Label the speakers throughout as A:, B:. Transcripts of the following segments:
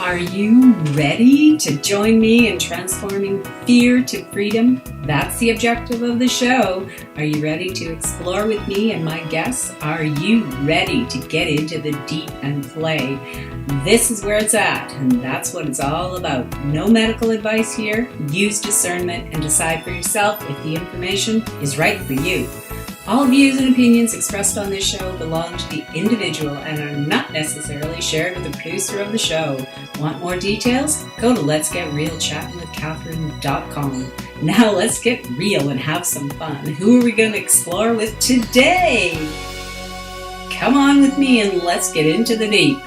A: Are you ready to join me in transforming fear to freedom? That's the objective of the show. Are you ready to explore with me and my guests? Are you ready to get into the deep and play? This is where it's at, and that's what it's all about. No medical advice here. Use discernment and decide for yourself if the information is right for you. All views and opinions expressed on this show belong to the individual and are not necessarily shared with the producer of the show. Want more details? Go to letsgetrealchattingwithcatherine.com. Now let's get real and have some fun. Who are we going to explore with today? Come on with me and let's get into the deep.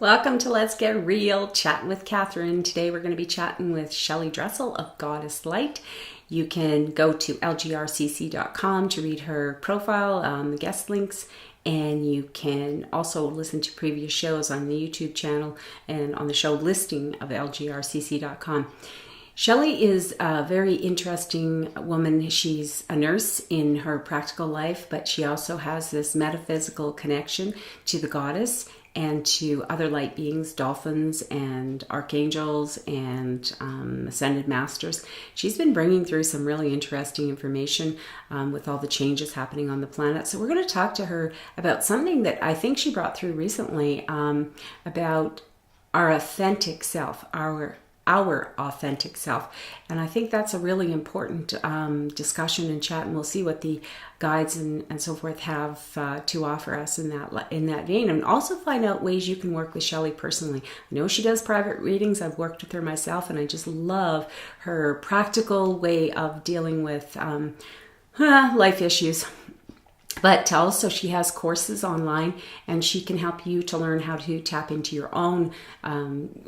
A: Welcome to Let's Get Real, chatting with Catherine. Today we're going to be chatting with Shelly Dressel of Goddess Light. You can go to lgrcc.com to read her profile, the guest links, and you can also listen to previous shows on the YouTube channel and on the show listing of lgrcc.com. Shelly is a very interesting woman. She's a nurse in her practical life, but she also has this metaphysical connection to the goddess and to other light beings, dolphins and archangels and ascended masters. She's been bringing through some really interesting information with all the changes happening on the planet. So we're going to talk to her about something that I think she brought through recently about our authentic self, our authentic self. And I think that's a really important discussion and chat, and we'll see what the guides and so forth have to offer us in that vein, and also find out ways you can work with Shelly personally. I know she does private readings. I've worked with her myself, and I just love her practical way of dealing with life issues. But also she has courses online, and she can help you to learn how to tap into your own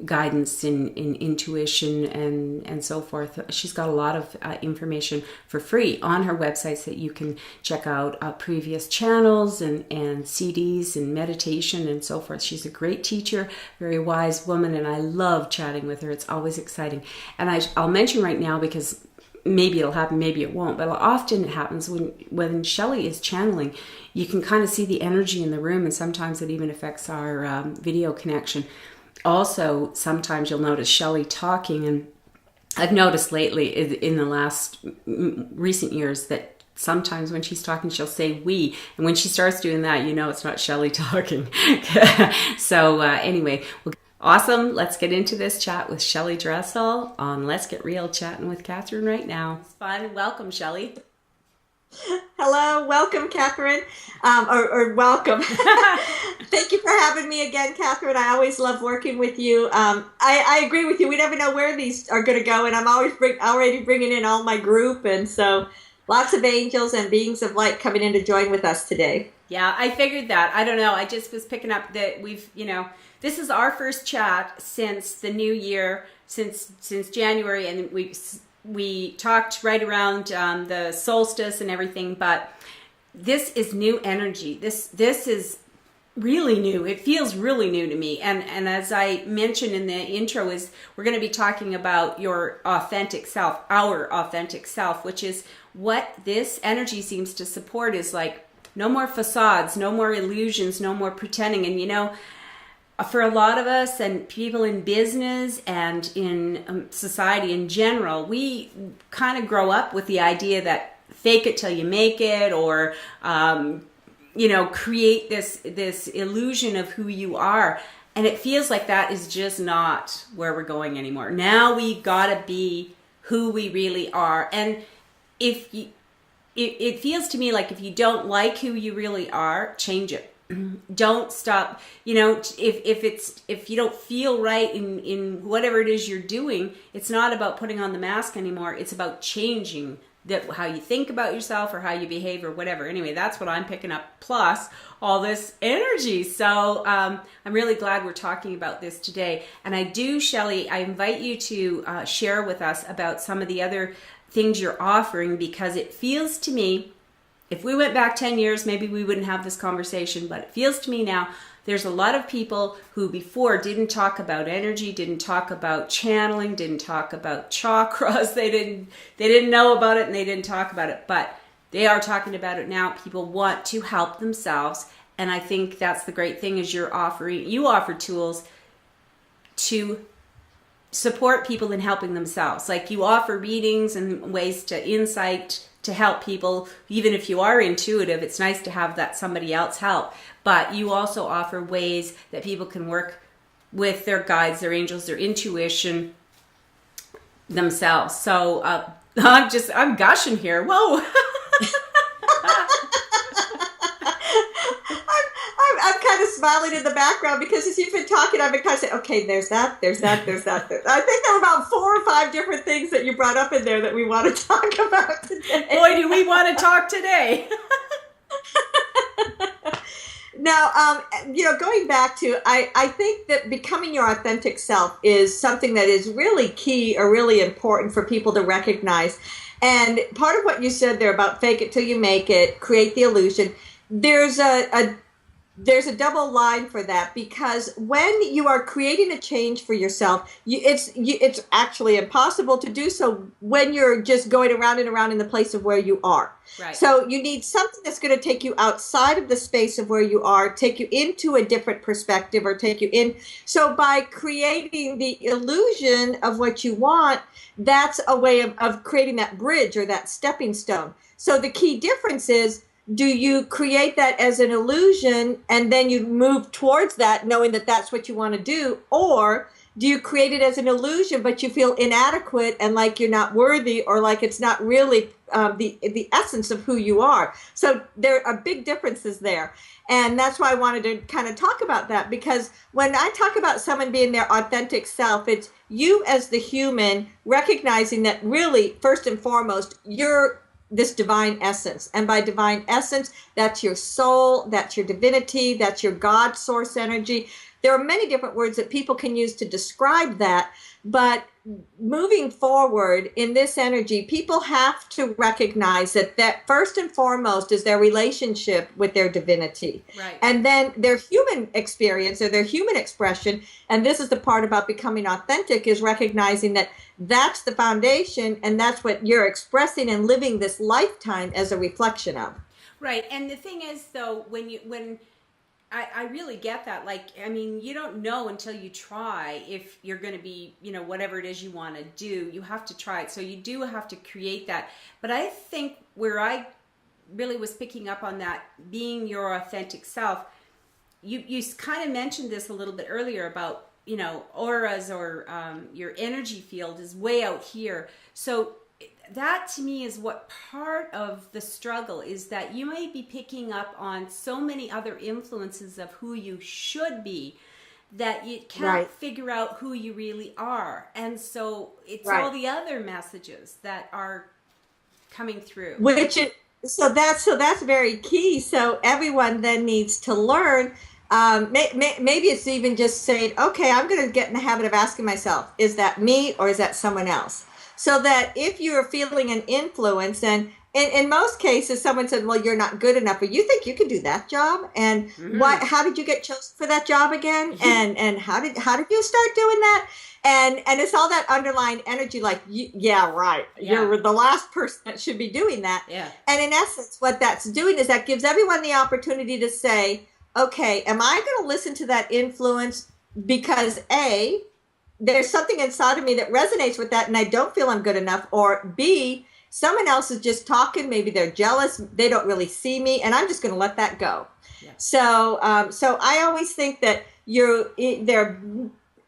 A: guidance in intuition and so forth. She's got a lot of information for free on her websites that you can check out, previous channels and CDs and meditation and so forth. She's a great teacher, very wise woman, and I love chatting with her. It's always exciting. And I'll mention right now, because maybe it'll happen, maybe it won't, but often it happens when Shelly is channeling, you can kind of see the energy in the room, and sometimes it even affects our video connection. Also, sometimes you'll notice Shelly talking, and I've noticed lately in the last recent years that sometimes when she's talking, she'll say we, and when she starts doing that, you know it's not Shelly talking. So anyway, awesome. Let's get into this chat with Shelly Dressel on Let's Get Real, chatting with Catherine right now. It's fun. Welcome, Shelly.
B: Hello. Welcome, Catherine. Or welcome. Thank you for having me again, Catherine. I always love working with you. I agree with you. We never know where these are going to go, and I'm always already bringing in all my group, and so lots of angels and beings of light coming in to join with us today.
A: Yeah, I figured that. I don't know. I just was picking up that this is our first chat since the new year, since January, and we talked right around the solstice and everything. But this is new energy. This is really new. It feels really new to me. And as I mentioned in the intro, is we're going to be talking about your authentic self, our authentic self, which is what this energy seems to support. Is like no more facades, no more illusions, no more pretending. And for a lot of us and people in business and in society in general, we kind of grow up with the idea that fake it till you make it, or create this illusion of who you are. And it feels like that is just not where we're going anymore. Now we gotta be who we really are. And it feels to me like if you don't like who you really are, change it. Don't stop. If you don't feel right in whatever it is you're doing, it's not about putting on the mask anymore. It's about changing how you think about yourself or how you behave or whatever. Anyway, that's what I'm picking up, plus all this energy. So I'm really glad we're talking about this today. And I do, Shelly, I invite you to share with us about some of the other things you're offering, because it feels to me, if we went back 10 years, maybe we wouldn't have this conversation, but it feels to me now there's a lot of people who before didn't talk about energy, didn't talk about channeling, didn't talk about chakras. They didn't know about it, and they didn't talk about it, but they are talking about it now. People want to help themselves And I think that's the great thing is you offer tools to support people in helping themselves. Like you offer readings and ways to insight to help people. Even if you are intuitive, it's nice to have that somebody else help. But you also offer ways that people can work with their guides, their angels, their intuition themselves. So I'm gushing here. Whoa.
B: I'm kind of smiling in the background because as you've been talking, I've been kind of saying, okay, there's that. I think there were about 4 or 5 different things that you brought up in there that we want to talk about today.
A: Boy, do we want to talk today.
B: Now, going back to, I think that becoming your authentic self is something that is really key or really important for people to recognize. And part of what you said there about fake it till you make it, create the illusion, there's a double line for that, because when you are creating a change for yourself, it's actually impossible to do so when you're just going around and around in the place of where you are.
A: Right.
B: So you need something that's going to take you outside of the space of where you are, take you into a different perspective, or take you in. So by creating the illusion of what you want, that's a way of creating that bridge or that stepping stone. So the key difference is, do you create that as an illusion and then you move towards that knowing that that's what you want to do? Or do you create it as an illusion but you feel inadequate and like you're not worthy, or like it's not really the essence of who you are? So there are big differences there. And that's why I wanted to kind of talk about that, because when I talk about someone being their authentic self, it's you as the human recognizing that really, first and foremost, you're this divine essence. And by divine essence, that's your soul, that's your divinity, that's your God source energy. There are many different words that people can use to describe that. But moving forward in this energy, people have to recognize that first and foremost is their relationship with their divinity.
A: Right.
B: And then their human experience or their human expression. And this is the part about becoming authentic, is recognizing that that's the foundation and that's what you're expressing and living this lifetime as a reflection of.
A: Right. And the thing is, though, when I really get that. Like, I mean, you don't know until you try if you're going to be, whatever it is you want to do. You have to try it. So you do have to create that. But I think where I really was picking up on that, being your authentic self, you kind of mentioned this a little bit earlier about, auras or your energy field is way out here. So that to me is what part of the struggle is, that you may be picking up on so many other influences of who you should be that you can't figure out who you really are. And so it's all the other messages that are coming through.
B: So that's very key. So everyone then needs to learn. Maybe it's even just saying, okay, I'm going to get in the habit of asking myself, is that me or is that someone else? So that if you're feeling an influence, and in most cases, someone said, well, you're not good enough, or you think you can do that job? And how did you get chosen for that job again? And how did you start doing that? And it's all that underlying energy, like, you're the last person that should be doing that.
A: Yeah.
B: And in essence, what that's doing is that gives everyone the opportunity to say, okay, am I going to listen to that influence because A, there's something inside of me that resonates with that and I don't feel I'm good enough, or B, someone else is just talking, maybe they're jealous, they don't really see me, and I'm just going to let that go. Yeah. So I always think that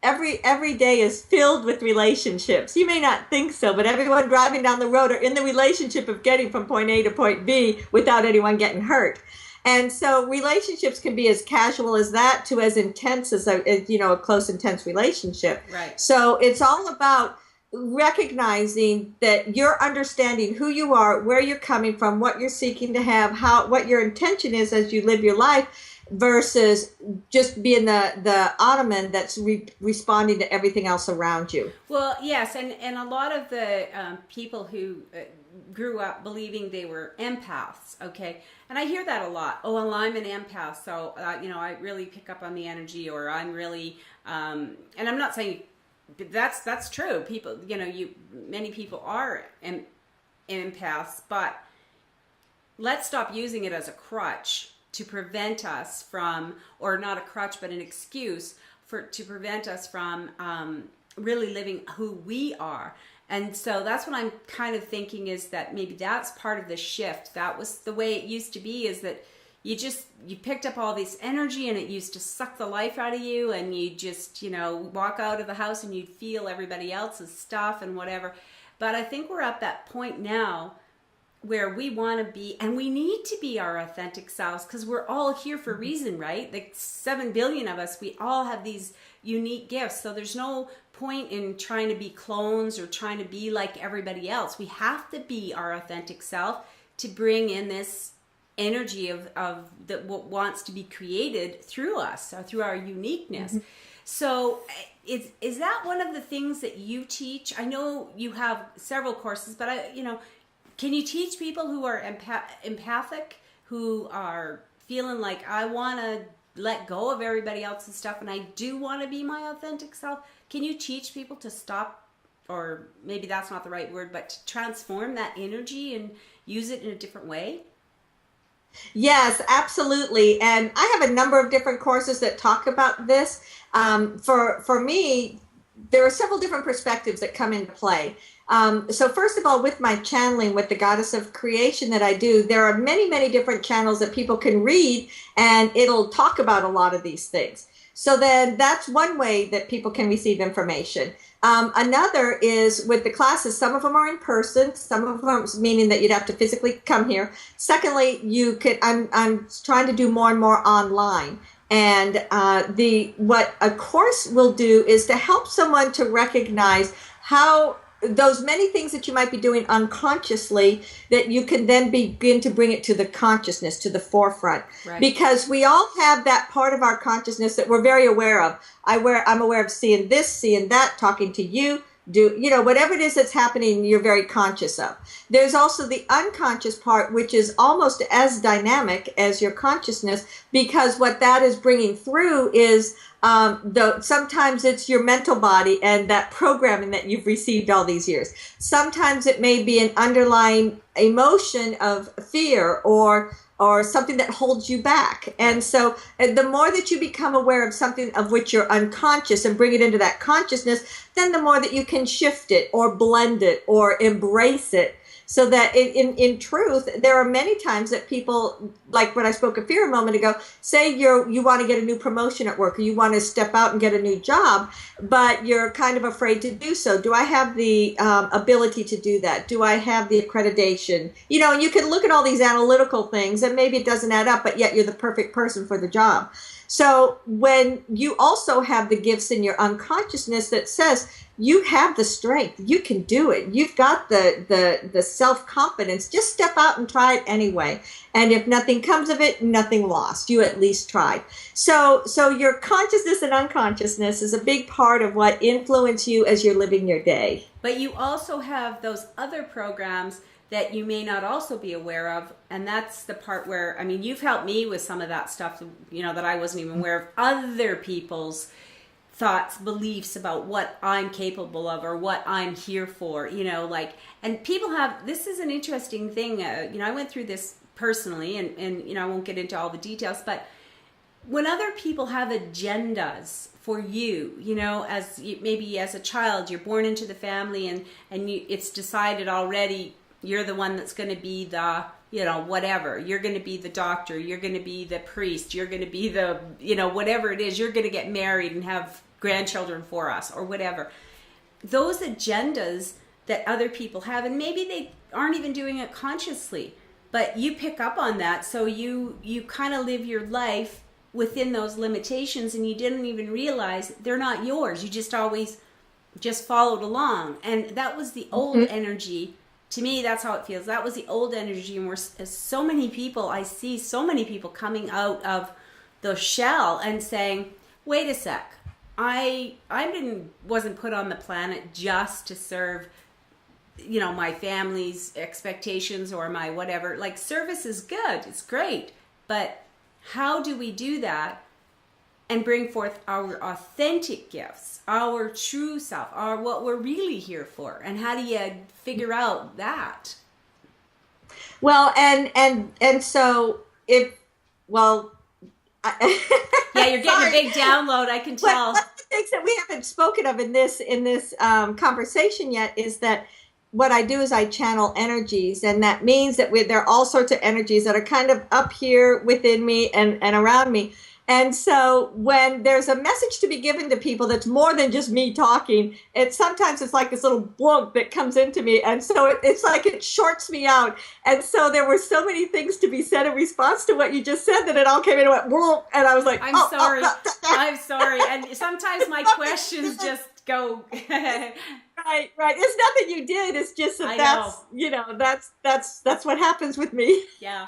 B: every day is filled with relationships. You may not think so, but everyone driving down the road are in the relationship of getting from point A to point B without anyone getting hurt. And so relationships can be as casual as that to as intense as a close, intense relationship.
A: Right.
B: So it's all about recognizing that you're understanding who you are, where you're coming from, what you're seeking to have, what your intention is as you live your life, versus just being the ottoman that's responding to everything else around you.
A: Well, yes, and a lot of the people who grew up believing they were empaths, okay? And I hear that a lot. Oh, well, I'm an empath, so, I really pick up on the energy, or I'm really, and I'm not saying that's true. People, many people are empaths, but let's stop using it as a crutch to prevent us from, or not a crutch, but an excuse to prevent us from really living who we are. And so that's what I'm kind of thinking, is that maybe that's part of the shift. That was the way it used to be, is that you picked up all this energy and it used to suck the life out of you, and you just, walk out of the house and you'd feel everybody else's stuff and whatever. But I think we're at that point now where we want to be, and we need to be our authentic selves, because we're all here for a reason, right? Like 7 billion of us, we all have these unique gifts. So there's no point in trying to be clones or trying to be like everybody else. We have to be our authentic self to bring in this energy of that what wants to be created through us, or through our uniqueness. Mm-hmm. So is that one of the things that you teach? I know you have several courses, but can you teach people who are empathic, who are feeling like, I want to let go of everybody else's stuff and I do want to be my authentic self? Can you teach people to stop, or maybe that's not the right word, but to transform that energy and use it in a different way?
B: Yes, absolutely. And I have a number of different courses that talk about this. For me, there are several different perspectives that come into play. So first of all, with my channeling with the Goddess of Creation that I do, there are many, many different channels that people can read, and it'll talk about a lot of these things. So then that's one way that people can receive information. Another is with the classes. Some of them are in person, some of them meaning that you'd have to physically come here. Secondly, I'm trying to do more and more online. And what a course will do is to help someone to recognize how those many things that you might be doing unconsciously, that you can then begin to bring it to the consciousness, to the forefront. Right. Because we all have that part of our consciousness that we're very aware of. I'm aware of seeing this, seeing that, talking to you, whatever it is that's happening, you're very conscious of. There's also the unconscious part, which is almost as dynamic as your consciousness, because what that is bringing through is sometimes it's your mental body and that programming that you've received all these years. Sometimes it may be an underlying emotion of fear or something that holds you back. And so the more that you become aware of something of which you're unconscious and bring it into that consciousness, then the more that you can shift it or blend it or embrace it. So that in truth, there are many times that people, like when I spoke of fear a moment ago, say you want to get a new promotion at work, or you want to step out and get a new job, but you're kind of afraid to do so. Do I have the ability to do that? Do I have the accreditation? And you can look at all these analytical things and maybe it doesn't add up, but yet you're the perfect person for the job. So when you also have the gifts in your unconsciousness that says, you have the strength, you can do it, you've got the self-confidence, just step out and try it anyway. And if nothing comes of it, nothing lost. You at least tried. So your consciousness and unconsciousness is a big part of what influence you as you're living your day.
A: But you also have those other programs that you may not also be aware of. And that's the part where, you've helped me with some of that stuff, that I wasn't even aware of, other people's thoughts, beliefs about what I'm capable of or what I'm here for, and people have, this is an interesting thing. I went through this personally and I won't get into all the details, but when other people have agendas for you, maybe as a child, you're born into the family and it's decided already, you're the one that's going to be the, whatever. You're going to be the doctor. You're going to be the priest. You're going to be the, whatever it is. You're going to get married and have grandchildren for us or whatever. Those agendas that other people have, and maybe they aren't even doing it consciously, but you pick up on that. So you kind of live your life within those limitations and you didn't even realize they're not yours. You just always just followed along. And that was the old energy. To me, that's how it feels. That was the old energy, and I see so many people coming out of the shell and saying, wait a sec, I wasn't put on the planet just to serve, my family's expectations or my whatever. Like, service is good, it's great, but how do we do that and bring forth our authentic gifts, our true self, what we're really here for? And how do you figure out that?
B: Well, and so if Well,
A: Yeah, you're getting a big download, I can
B: One
A: tell.
B: of the things that we haven't spoken of in this conversation yet is that what I do is I channel energies, and that means that there are all sorts of energies that are kind of up here within me and around me. And so when there's a message to be given to people that's more than just me talking, sometimes it's like this little blunk that comes into me, and so it's like it shorts me out. And so there were so many things to be said in response to what you just said that it all came in and went, "Whoa," and I was like,
A: I'm
B: oh,
A: sorry.
B: oh,
A: I'm sorry. And sometimes my questions just go.
B: right, right. It's nothing you did. It's just that
A: I know.
B: that's what happens with me.
A: Yeah.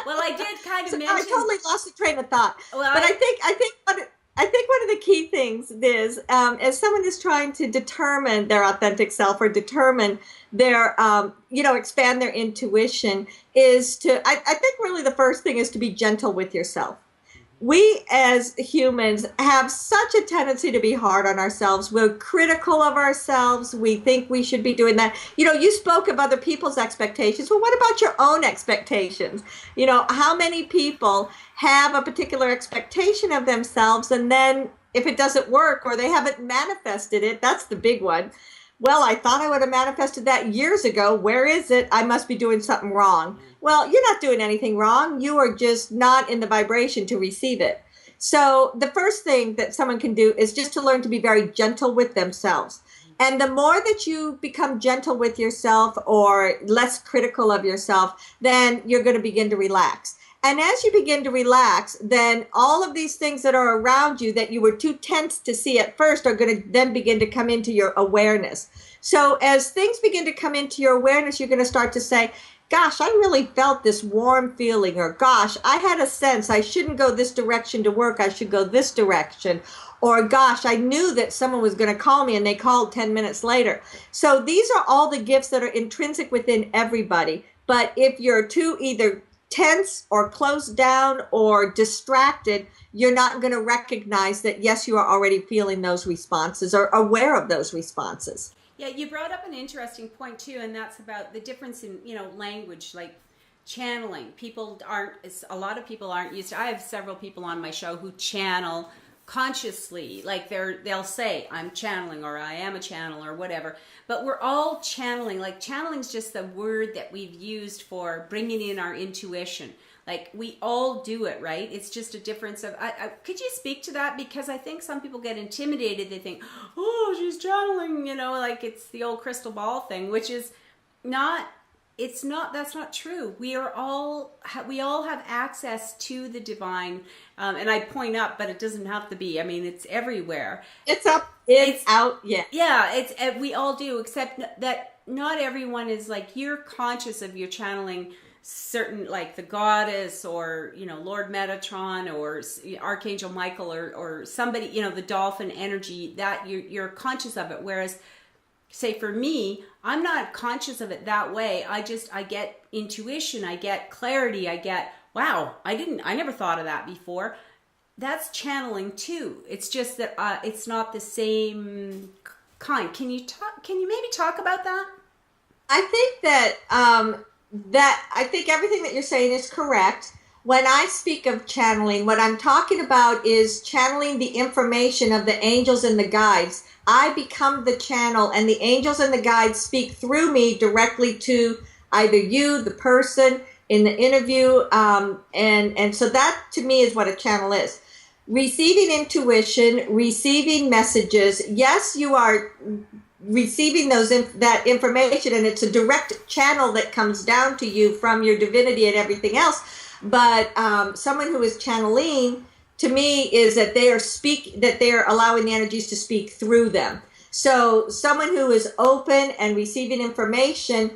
A: Well, I did kind of
B: So I
A: mention.
B: totally lost the train of thought.
A: Well,
B: But I think one of the key things is, as someone is trying to determine their authentic self or determine their, expand their intuition, is I think really the first thing is to be gentle with yourself. We as humans have such a tendency to be hard on ourselves. We're critical of ourselves. We think we should be doing that. You spoke of other people's expectations. Well, what about your own expectations? How many people have a particular expectation of themselves, and then if it doesn't work or they haven't manifested it, that's the big one. Well, I thought I would have manifested that years ago. Where is it? I must be doing something wrong. Well, you're not doing anything wrong. You are just not in the vibration to receive it. So, the first thing that someone can do is just to learn to be very gentle with themselves. And the more that you become gentle with yourself or less critical of yourself, then you're going to begin to relax. And as you begin to relax, then all of these things that are around you that you were too tense to see at first are going to then begin to come into your awareness. So as things begin to come into your awareness, you're going to start to say, gosh, I really felt this warm feeling, or gosh, I had a sense I shouldn't go this direction to work, I should go this direction. Or gosh, I knew that someone was going to call me and they called 10 minutes later. So these are all the gifts that are intrinsic within everybody. But if you're too either tense or closed down or distracted, you're not going to recognize that, yes, you are already feeling those responses or aware of those responses.
A: Yeah, you brought up an interesting point too, and that's about the difference in language, like channeling. A lot of people aren't used to. I have several people on my show who channel consciously, like they'll say I'm channeling or I am a channel or whatever, but we're all channeling. Like channeling's just the word that we've used for bringing in our intuition. Like we all do it, right? It's just a difference of could you speak to that? Because I think some people get intimidated. They think, oh, she's channeling, like it's the old crystal ball thing, which is not. It's not. That's not true. We all have access to the divine, and I point up, but it doesn't have to be. I mean, it's everywhere.
B: It's up, it's out, yeah.
A: Yeah, we all do, except that not everyone is like, you're conscious of your channeling certain, like the goddess or Lord Metatron or Archangel Michael or somebody, the dolphin energy, that you're conscious of it, whereas say for me, I'm not conscious of it that way. I get intuition, I get clarity, I get, wow, I never thought of that before. That's channeling too. It's just that it's not the same kind. Can you maybe talk about that?
B: I think I think everything that you're saying is correct. When I speak of channeling, what I'm talking about is channeling the information of the angels and the guides. I become the channel, and the angels and the guides speak through me directly to either you, the person in the interview, and so that to me is what a channel is. Receiving intuition, receiving messages. Yes, you are receiving that information, and it's a direct channel that comes down to you from your divinity and everything else. But someone who is channeling, to me, is that they are allowing the energies to speak through them. So someone who is open and receiving information,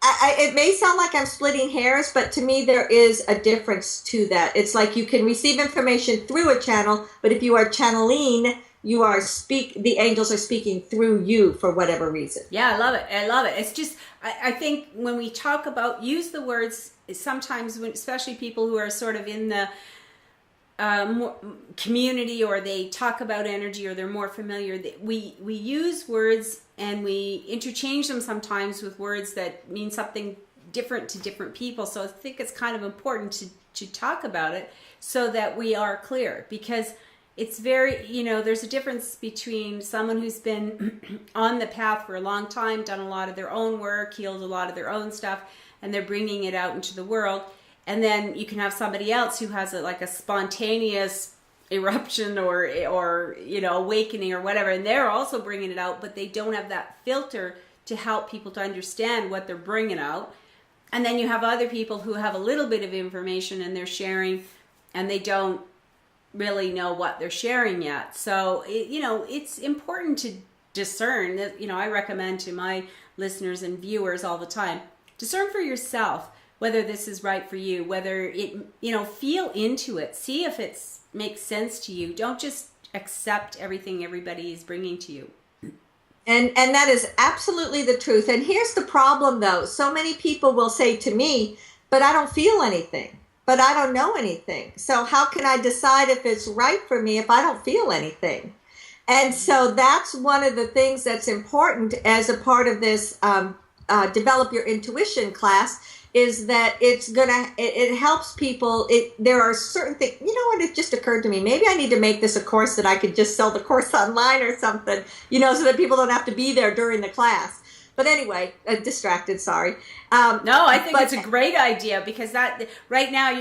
B: it may sound like I'm splitting hairs, but to me there is a difference to that. It's like you can receive information through a channel, but if you are channeling, the angels are speaking through you for whatever reason.
A: Yeah, I love it. It's just, I think when we talk about, use the words, sometimes especially people who are sort of in the community, or they talk about energy, or they're more familiar, we use words and we interchange them sometimes with words that mean something different to different people. So I think it's kind of important to talk about it so that we are clear, because it's very, there's a difference between someone who's been on the path for a long time, done a lot of their own work, healed a lot of their own stuff, and they're bringing it out into the world. And then you can have somebody else who has a spontaneous eruption or awakening or whatever, and they're also bringing it out, but they don't have that filter to help people to understand what they're bringing out. And then you have other people who have a little bit of information and they're sharing, and they don't really know what they're sharing yet. So it's important to discern that. I recommend to my listeners and viewers all the time, discern for yourself whether this is right for you, whether it, feel into it, see if it makes sense to you. Don't just accept everything everybody is bringing to you.
B: And that is absolutely the truth. And here's the problem, though. So many people will say to me, but I don't feel anything, but I don't know anything. So how can I decide if it's right for me if I don't feel anything? And so that's one of the things that's important as a part of this Develop Your Intuition class, is that it helps people. There are certain things, it just occurred to me, maybe I need to make this a course that I could just sell the course online or something, so that people don't have to be there during the class. But anyway, distracted, sorry.
A: No, I think it's a great idea, because that right now,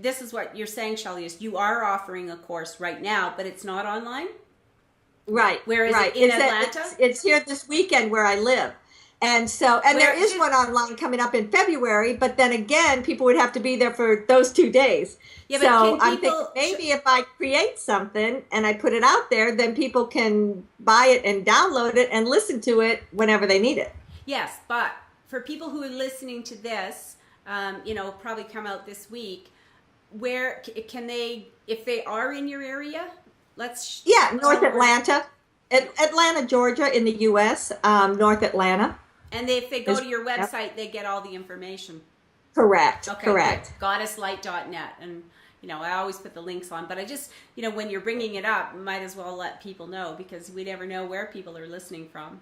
A: this is what you're saying, Shelly, is you are offering a course right now, but it's not online?
B: Right.
A: Where is it? In Atlanta?
B: It's here this weekend where I live. And there is one online coming up in February, but then again, people would have to be there for those 2 days. Yeah, so I'm thinking maybe if I create something and I put it out there, then people can buy it and download it and listen to it whenever they need it.
A: Yes, but for people who are listening to this, probably come out this week, where can they, if they are in your area,
B: North Atlanta. Atlanta, Georgia in the U.S., North Atlanta.
A: And if they go to your website, they get all the information.
B: Correct.
A: Okay,
B: correct.
A: Goddesslight.net. And, I always put the links on. But I just, when you're bringing it up, might as well let people know, because we never know where people are listening from.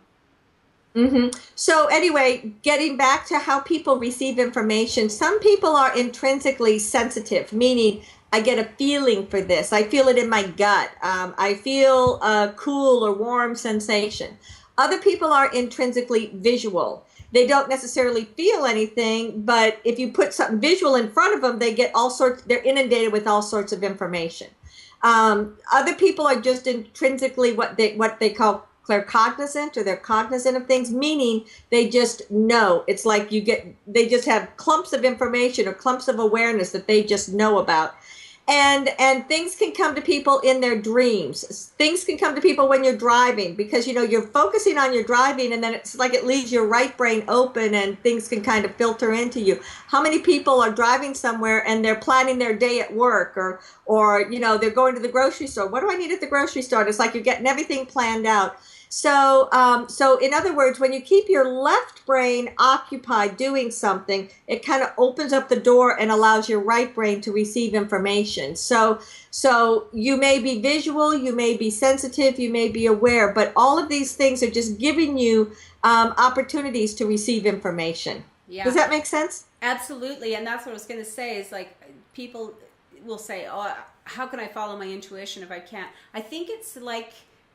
B: Mm-hmm. So anyway, getting back to how people receive information, some people are intrinsically sensitive, meaning I get a feeling for this. I feel it in my gut. I feel a cool or warm sensation. Other people are intrinsically visual. They don't necessarily feel anything, but if you put something visual in front of them, they're inundated with all sorts of information. Other people are just intrinsically what they call claircognizant, or they're cognizant of things, meaning they just know. It's like they just have clumps of information or clumps of awareness that they just know about. And things can come to people in their dreams. Things can come to people when you're driving, because you're focusing on your driving, and then it's like it leaves your right brain open and things can kind of filter into you. How many people are driving somewhere and they're planning their day at work, or they're going to the grocery store. What do I need at the grocery store? It's like you're getting everything planned out. So in other words, when you keep your left brain occupied doing something, it kind of opens up the door and allows your right brain to receive information. So you may be visual, you may be sensitive, you may be aware, but all of these things are just giving you opportunities to receive information. Yeah. Does that make sense?
A: Absolutely. And that's what I was going to say, is like, people will say, oh, how can I follow my intuition if I can't? I think it's like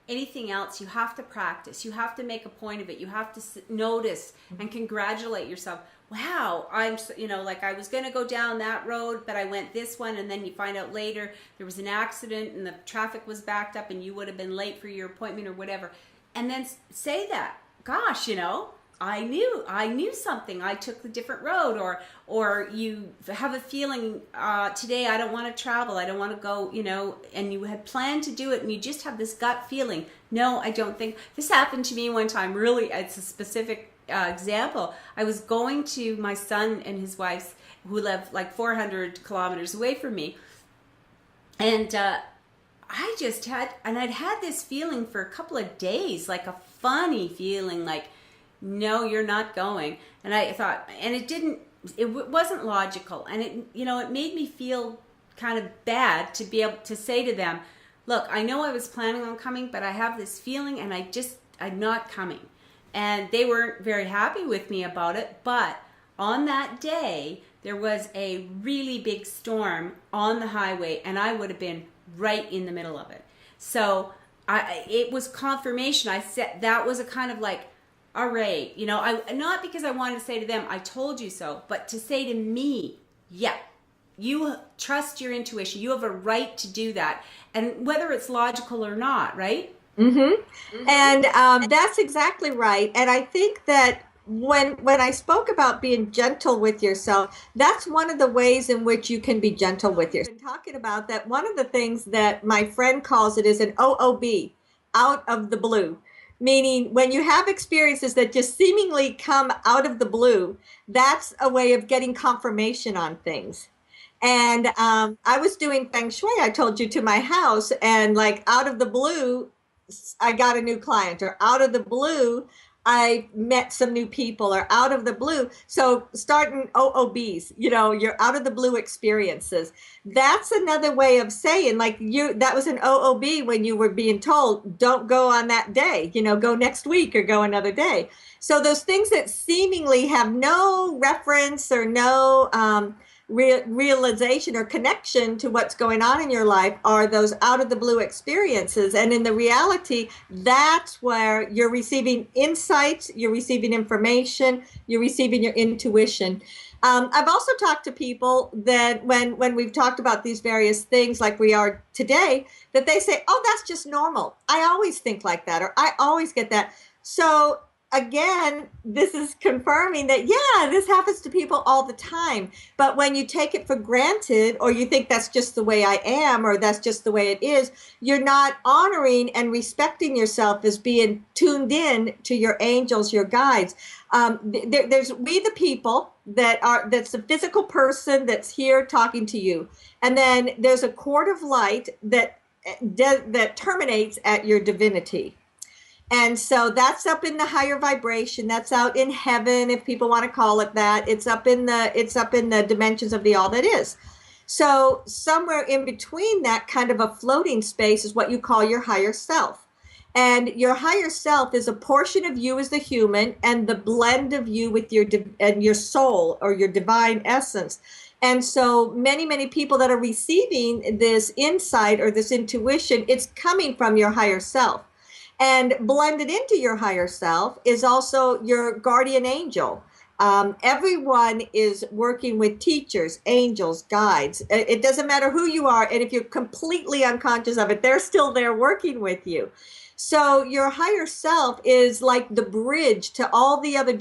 A: anything else. You have to practice. You have to make a point of it. You have to notice and congratulate yourself. Wow, I was going to go down that road, but I went this one, and then you find out later there was an accident and the traffic was backed up and you would have been late for your appointment or whatever. And then say that, gosh, I knew something. I took the different road, or you have a feeling today I don't want to travel. I don't want to go, and you had planned to do it, and you just have this gut feeling. No, I don't think. This happened to me one time. Really, it's a specific example. I was going to my son and his wife, who live like 400 kilometers away from me, and I'd had this feeling for a couple of days, like a funny feeling, like, no, you're not going. And I thought, and it wasn't logical. And it made me feel kind of bad to be able to say to them, look, I know I was planning on coming, but I have this feeling and I'm not coming. And they weren't very happy with me about it, but on that day, there was a really big storm on the highway, and I would have been right in the middle of it. So it was confirmation. I said that was a kind of like, all right, you know, I not because I wanted to say to them, I told you so, but to say to me, yeah, you trust your intuition. You have a right to do that, and whether it's logical or not, right?
B: Mm-hmm. And that's exactly right. And I think that when I spoke about being gentle with yourself, that's one of the ways in which you can be gentle with yourself. I've been talking about that. One of the things that my friend calls it is an OOB, out of the blue. Meaning when you have experiences that just seemingly come out of the blue, that's a way of getting confirmation on things. And I was doing feng shui, I told you, to my house, and like out of the blue, I got a new client, or out of the blue, I met some new people, or out of the blue. So starting OOBs, you know, your out of the blue experiences. That's another way of saying, like, that was an OOB when you were being told, don't go on that day, you know, go next week or go another day. So those things that seemingly have no reference or no realization or connection to what's going on in your life are those out of the blue experiences. And in the reality, that's where you're receiving insights, you're receiving information, you're receiving your intuition. I've also talked to people that when we've talked about these various things like we are today, that they say, oh, that's just normal. I always think like that, or I always get that. So again, this is confirming that, yeah, this happens to people all the time. But when you take it for granted, or you think that's just the way I am, or that's just the way it is, you're not honoring and respecting yourself as being tuned in to your angels, your guides. There's we the people that's the physical person that's here talking to you. And then there's a cord of light that terminates at your divinity. And so that's up in the higher vibration. That's out in heaven, if people want to call it that. It's up in the dimensions of the all that is. So somewhere in between that, kind of a floating space, is what you call your higher self. And your higher self is a portion of you as the human, and the blend of you with your soul, or your divine essence. And so many people that are receiving this insight or this intuition, it's coming from your higher self. And blended into your higher self is also your guardian angel. Everyone is working with teachers, angels, guides. It doesn't matter who you are. And if you're completely unconscious of it, they're still there working with you. So your higher self is like the bridge to all the other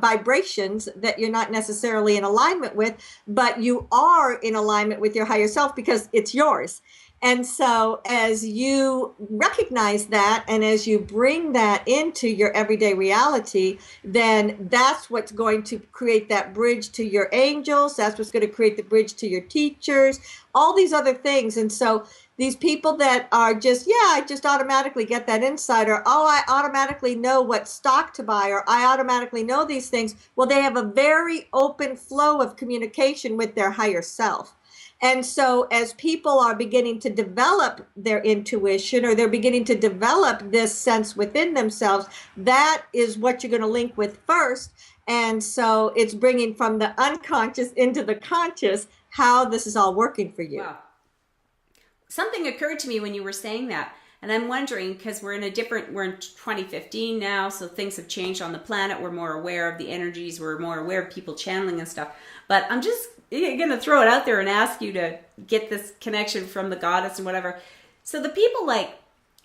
B: vibrations that you're not necessarily in alignment with, but you are in alignment with your higher self because it's yours. And so as you recognize that, and as you bring that into your everyday reality, then that's what's going to create that bridge to your angels. That's what's going to create the bridge to your teachers, all these other things. And so these people that are just, I just automatically get that insight, or, oh, I automatically know what stock to buy, or I automatically know these things. Well, they have a very open flow of communication with their higher self. And so as people are beginning to develop their intuition, or they're beginning to develop this sense within themselves, that is what you're going to link with first. And so it's bringing from the unconscious into the conscious how this is all working for you.
A: Wow. Something occurred to me when you were saying that. And I'm wondering, because we're in 2015 now, so things have changed on the planet. We're more aware of the energies. We're more aware of people channeling and stuff. But I'm just going to throw it out there and ask you to get this connection from the goddess and whatever. So the people like,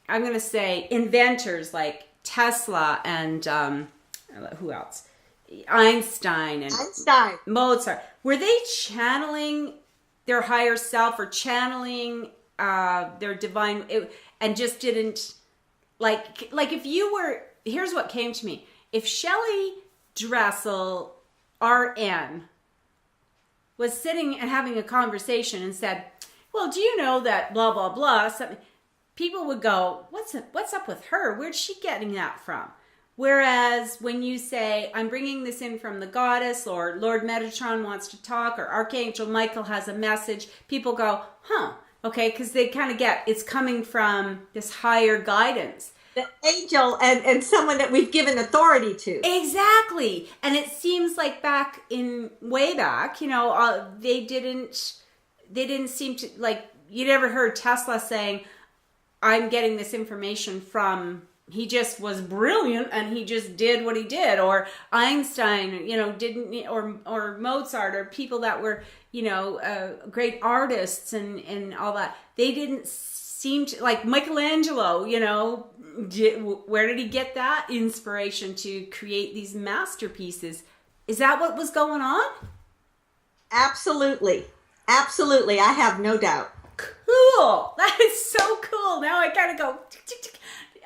A: I'm going to say inventors like Tesla and who else? Einstein and Mozart. Were they channeling their higher self, or channeling their divine, and just didn't like if you were, here's what came to me. If Shelly Dressel, RN, was sitting and having a conversation and said, well, do you know that blah, blah, blah, something, people would go, what's up with her? Where's she getting that from? Whereas when you say, I'm bringing this in from the goddess, or Lord Metatron wants to talk, or Archangel Michael has a message, people go, huh, okay, because they kind of get, it's coming from this higher guidance.
B: the angel and someone that we've given authority to.
A: Exactly. And it seems like way back, they didn't seem to, like, you never heard Tesla saying, I'm getting this information from, he just was brilliant and he just did what he did. Or Einstein, didn't, or Mozart, or people that were, great artists and all that. They didn't seem to, like Michelangelo, where did he get that inspiration to create these masterpieces? Is that what was going on?
B: Absolutely. Absolutely. I have no doubt.
A: Cool. That is so cool. Now I kind of go,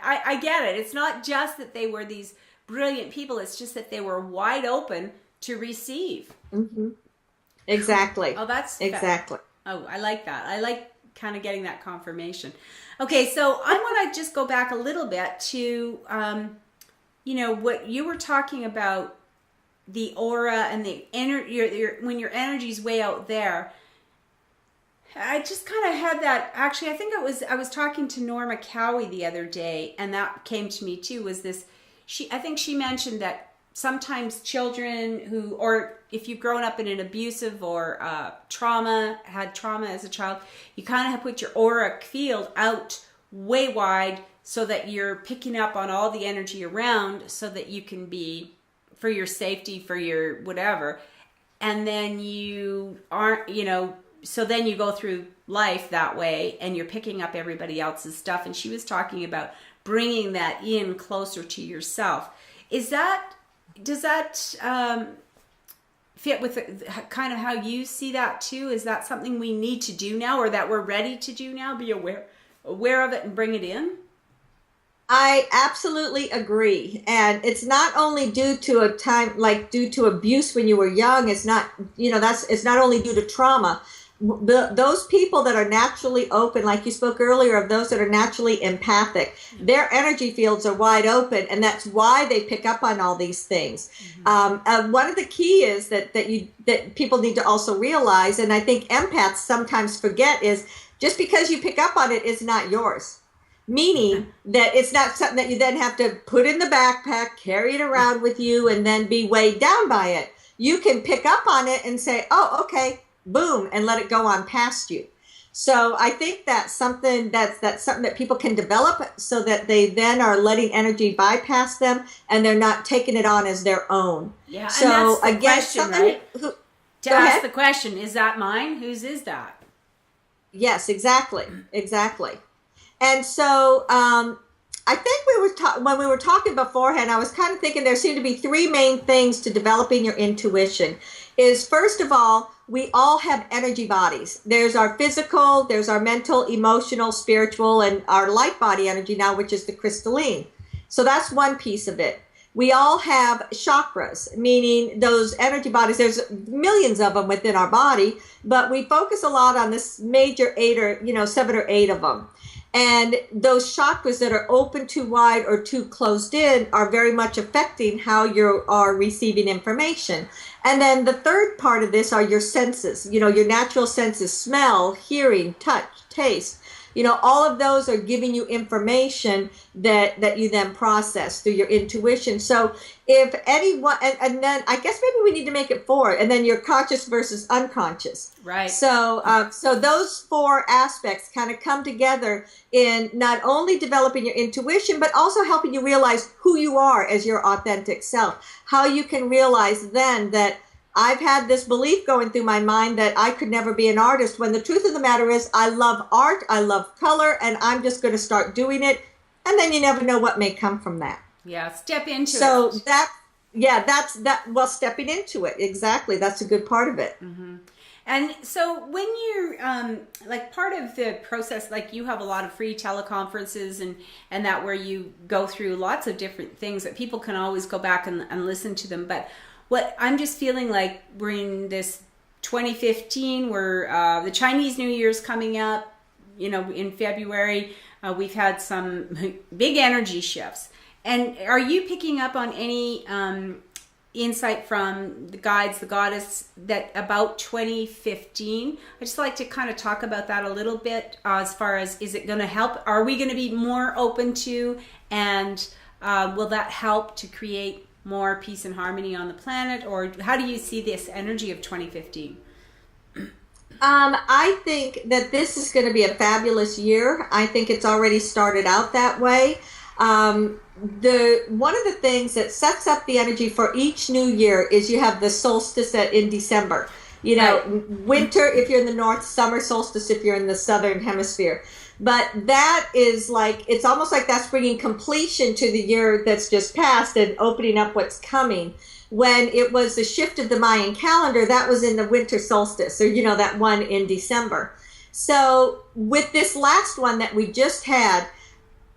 A: I get it. It's not just that they were these brilliant people. It's just that they were wide open to receive.
B: Mm-hmm. Exactly.
A: Oh, that's
B: exactly.
A: Oh, I like that. I like kind of getting that confirmation. Okay, so I want to just go back a little bit to, what you were talking about, the aura and the energy, when your energy's way out there. I just kind of had that, actually, I was talking to Norma Cowie the other day, and that came to me too, was this, I think she mentioned that sometimes children or if you've grown up in an abusive or had trauma as a child, you kind of have put your auric field out way wide so that you're picking up on all the energy around so that you can be, for your safety, for your whatever. And then you aren't, so then you go through life that way and you're picking up everybody else's stuff. And she was talking about bringing that in closer to yourself. Does that fit with kind of how you see that too? Is that something we need to do now, or that we're ready to do now? Be aware of it and bring it in?
B: I absolutely agree. And it's not only due to due to abuse when you were young. It's not, it's not only due to trauma. Those people that are naturally open, like you spoke earlier of those that are naturally empathic, their energy fields are wide open, and that's why they pick up on all these things. Mm-hmm. One of the key is that people need to also realize, and I think empaths sometimes forget, is just because you pick up on it is not yours. Meaning that it's not something that you then have to put in the backpack, carry it around with you, and then be weighed down by it. You can pick up on it and say, oh, okay, boom, and let it go on past you. So I think that's something that people can develop so that they then are letting energy bypass them and they're not taking it on as their own.
A: Yeah,
B: so
A: and that's the
B: again,
A: question, right? To ask
B: ahead.
A: The question, is that mine? Whose is that?
B: Yes, exactly. And so I think when we were talking beforehand, I was kind of thinking there seem to be three main things to developing your intuition. Is first of all, we all have energy bodies. There's our physical, there's our mental, emotional, spiritual, and our light body energy now, which is the crystalline. So that's one piece of it. We all have chakras, meaning those energy bodies. There's millions of them within our body, but we focus a lot on this major 7 or 8 of them. And those chakras that are open too wide or too closed in are very much affecting how you are receiving information. And then the third part of this are your senses, your natural senses, smell, hearing, touch, taste. All of those are giving you information that you then process through your intuition. So if anyone, and then I guess maybe we need to make it 4, and then your conscious versus unconscious.
A: Right.
B: So those 4 aspects kind of come together in not only developing your intuition, but also helping you realize who you are as your authentic self. How you can realize then that I've had this belief going through my mind that I could never be an artist, when the truth of the matter is I love art, I love color, and I'm just going to start doing it. And then you never know what may come from that.
A: Yeah, step into it.
B: So well, stepping into it. Exactly. That's a good part of it.
A: Mm-hmm. And so when you're like part of the process, like you have a lot of free teleconferences and that where you go through lots of different things that people can always go back and listen to them. But what I'm just feeling like we're in this 2015 where the Chinese New Year's coming up, in February. We've had some big energy shifts. And are you picking up on any insight from the guides, the goddess, that about 2015. I just like to kind of talk about that a little bit, as far as, is it going to help? Are we going to be more open to, and will that help to create more peace and harmony on the planet? Or how do you see this energy of 2015?
B: I think that this is going to be a fabulous year. I think it's already started out that way. One of the things that sets up the energy for each new year is you have the solstice in December. You know, right. Winter if you're in the north, summer solstice if you're in the southern hemisphere. But that is like, it's almost like that's bringing completion to the year that's just passed and opening up what's coming. When it was the shift of the Mayan calendar, that was in the winter solstice, or, you know, that one in December. So with this last one that we just had,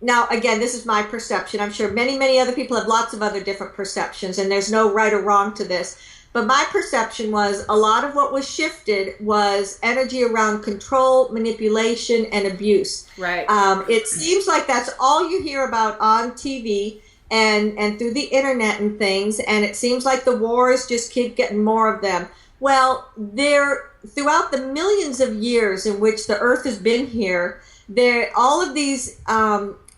B: now, again, this is my perception. I'm sure many, many other people have lots of other different perceptions, and there's no right or wrong to this. But my perception was a lot of what was shifted was energy around control, manipulation, and abuse.
A: Right.
B: It seems like that's all you hear about on TV and through the internet and things, and it seems like the wars just keep getting more of them. Well, throughout the millions of years in which the Earth has been here, all of these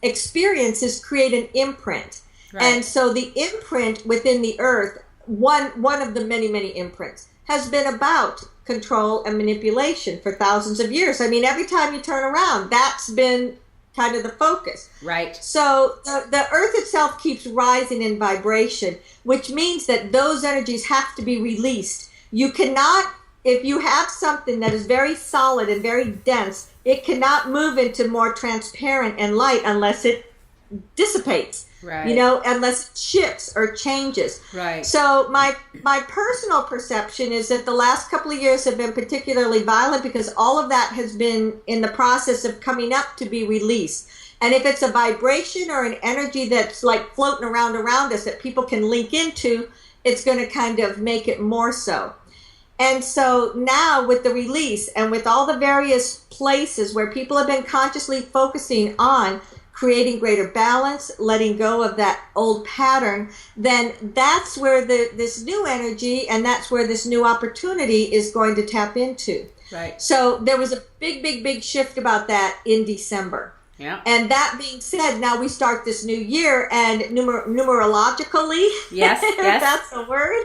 B: experiences create an imprint. Right. And so the imprint within the Earth, one of the many, many imprints, has been about control and manipulation for thousands of years. I mean, every time you turn around, that's been kind of the focus.
A: Right.
B: So the Earth itself keeps rising in vibration, which means that those energies have to be released. You cannot, if you have something that is very solid and very dense, it cannot move into more transparent and light unless it dissipates. Right. You know, unless it shifts or changes.
A: Right.
B: So my personal perception is that the last couple of years have been particularly violent because all of that has been in the process of coming up to be released. And if it's a vibration or an energy that's like floating around us that people can link into, it's going to kind of make it more so. And so now with the release and with all the various places where people have been consciously focusing on creating greater balance, letting go of that old pattern, then that's where this new energy and that's where this new opportunity is going to tap into.
A: Right.
B: So there was a big shift about that in December.
A: Yeah.
B: And that being said, now we start this new year, and numerologically,
A: yes,
B: if that's a word,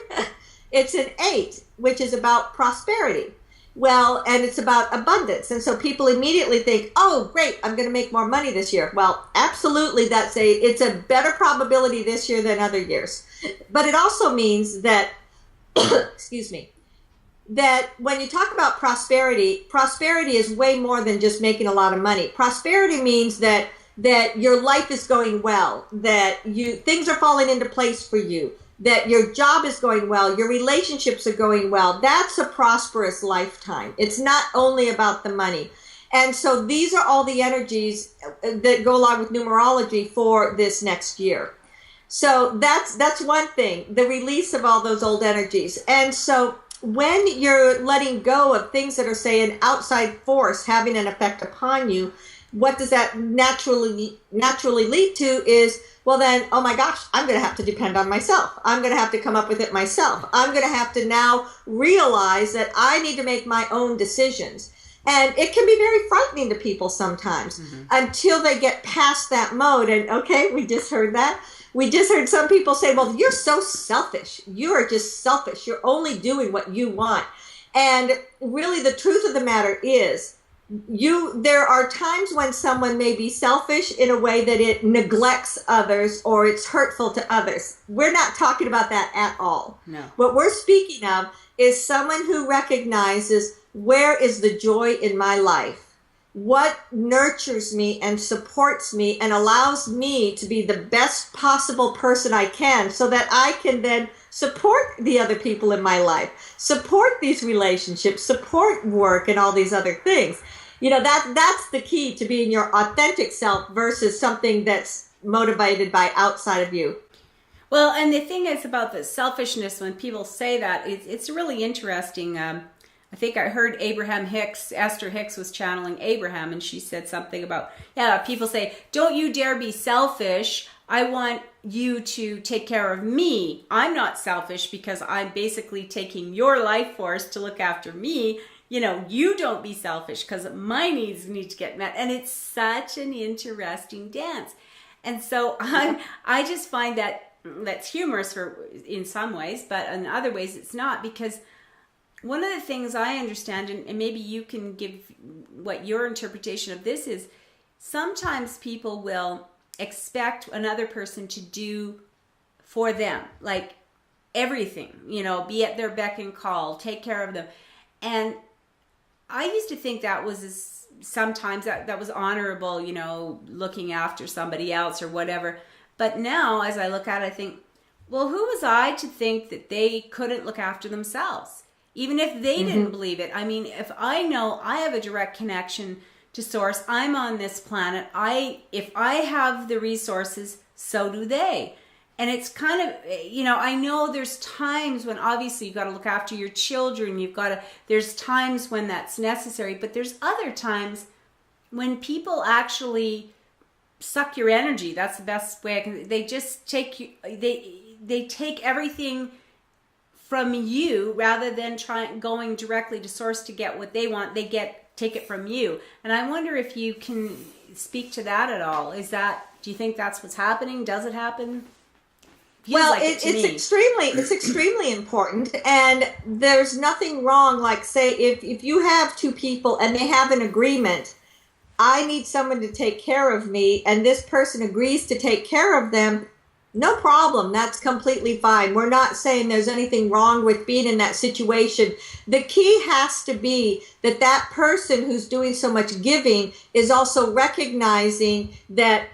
B: it's an 8, which is about prosperity. Well, and it's about abundance. And so people immediately think, oh, great, I'm going to make more money this year. Well, absolutely, it's a better probability this year than other years. But it also means that, excuse me, that when you talk about prosperity is way more than just making a lot of money. Prosperity means that your life is going well, that things are falling into place for you, that your job is going well, your relationships are going well. That's a prosperous lifetime. It's not only about the money. And so these are all the energies that go along with numerology for this next year. So that's one thing, the release of all those old energies. And so when you're letting go of things that are, say, an outside force having an effect upon you, what does that naturally lead to is, well then, oh my gosh, I'm going to have to depend on myself. I'm going to have to come up with it myself. I'm going to have to now realize that I need to make my own decisions. And it can be very frightening to people sometimes until they get past that mode. And okay, we just heard that. We just heard some people say, well, you're so selfish. You are just selfish. You're only doing what you want. And really the truth of the matter is, there are times when someone may be selfish in a way that it neglects others or it's hurtful to others. We're not talking about that at all.
A: No.
B: What we're speaking of is someone who recognizes, where is the joy in my life? What nurtures me and supports me and allows me to be the best possible person I can, so that I can then support the other people in my life, support these relationships, support work and all these other things. You know, that's the key to being your authentic self versus something that's motivated by outside of you.
A: Well, and the thing is about the selfishness, when people say that, it's really interesting. I think I heard Esther Hicks was channeling Abraham, and she said something about, people say, don't you dare be selfish. I want you to take care of me. I'm not selfish because I'm basically taking your life force to look after me. You don't be selfish because my needs need to get met. And it's such an interesting dance. And so I just find that's humorous in some ways, but in other ways it's not, because one of the things I understand, and maybe you can give what your interpretation of this is, sometimes people will expect another person to do for them, like everything, be at their beck and call, take care of them. And I used to think that was sometimes that was honorable, looking after somebody else or whatever. But now as I look at it, I think, well, who was I to think that they couldn't look after themselves? Even if they didn't believe it. I mean, if I know I have a direct connection to source, I'm on this planet, if I have the resources, so do they. And it's kind of, I know there's times when obviously you've got to look after your children, there's times when that's necessary, but there's other times when people actually suck your energy. That's the best way they just take you, they take everything from you rather than going directly to source to get what they want. Take it from you. And I wonder if you can speak to that at all. Do you think that's what's happening? Does it happen?
B: It's extremely important, and there's nothing wrong. Like, say, if you have two people and they have an agreement, I need someone to take care of me, and this person agrees to take care of them, no problem. That's completely fine. We're not saying there's anything wrong with being in that situation. The key has to be that person who's doing so much giving is also recognizing that